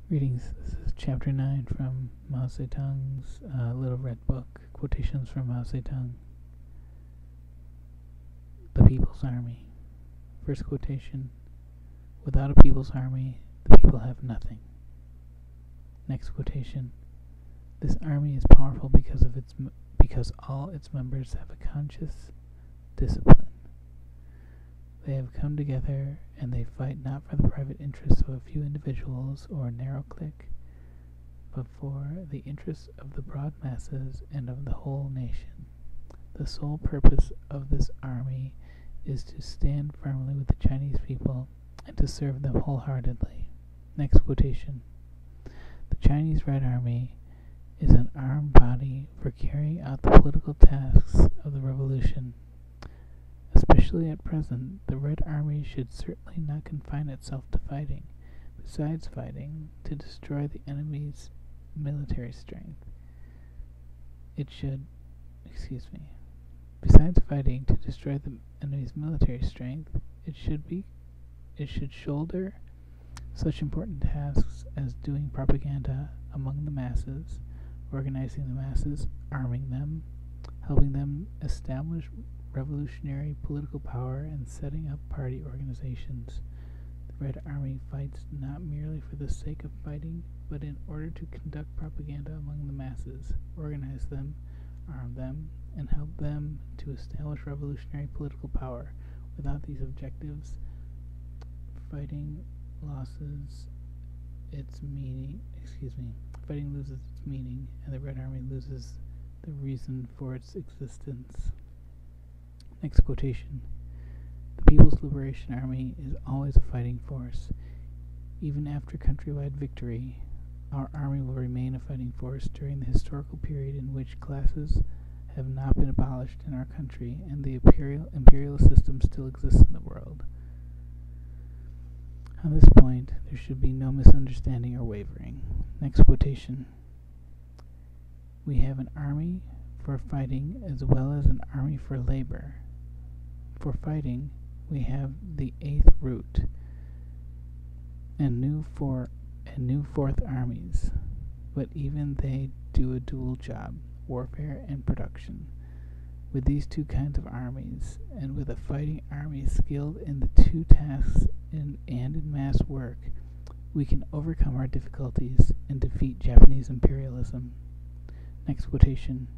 Greetings, this is Chapter 9 from Mao Tse Tung's Little Red Book, Quotations from Mao Tse Tung. The People's Army. First quotation: without a people's army, the people have nothing. Next quotation: this army is powerful because all its members have a conscious discipline. They have come together and they fight not for the private interests of a few individuals or a narrow clique, but for the interests of the broad masses and of the whole nation. The sole purpose of this army is to stand firmly with the Chinese people and to serve them wholeheartedly. Next quotation: the Chinese Red Army is an armed body for carrying out the political tasks of the revolution. Especially at present, the Red Army should certainly not confine itself to fighting. Besides fighting to destroy the enemy's military strength, it should shoulder such important tasks as doing propaganda among the masses, organizing the masses, arming them, helping them establish revolutionary political power, and setting up party organizations. The Red Army fights not merely for the sake of fighting, but in order to conduct propaganda among the masses, organize them, arm them, and help them to establish revolutionary political power. Without these objectives, fighting loses its meaning, and the Red Army loses the reason for its existence. Next quotation: the People's Liberation Army is always a fighting force. Even after countrywide victory, our army will remain a fighting force during the historical period in which classes have not been abolished in our country and the imperial system still exists in the world. On this point, there should be no misunderstanding or wavering. Next quotation: we have an army for fighting as well as an army for labor. For fighting, we have the 8th Route and new Fourth Armies, but even they do a dual job, warfare and production. With these two kinds of armies, and with a fighting army skilled in the two tasks and in mass work, we can overcome our difficulties and defeat Japanese imperialism. Next quotation: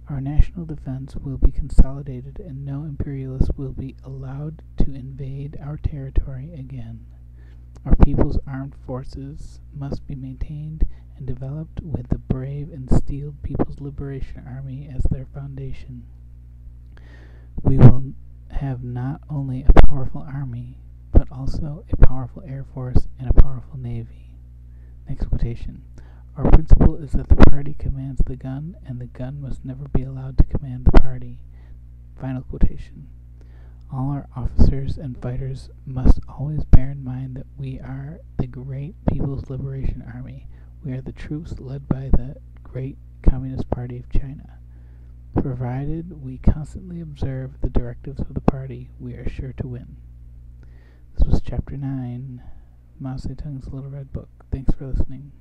our national defense will be consolidated and no imperialist will be allowed to invade our territory again. Our people's armed forces must be maintained and developed with the brave and steeled People's Liberation Army as their foundation. We will have not only a powerful army, but also a powerful air force and a powerful navy. Next quotation: our principle is that the party commands the gun, and the gun must never be allowed to command the party. Final quotation: all our officers and fighters must always bear in mind that we are the great People's Liberation Army. We are the troops led by the great Communist Party of China. Provided we constantly observe the directives of the party, we are sure to win. This was Chapter 9, Mao Tse Tung's Little Red Book. Thanks for listening.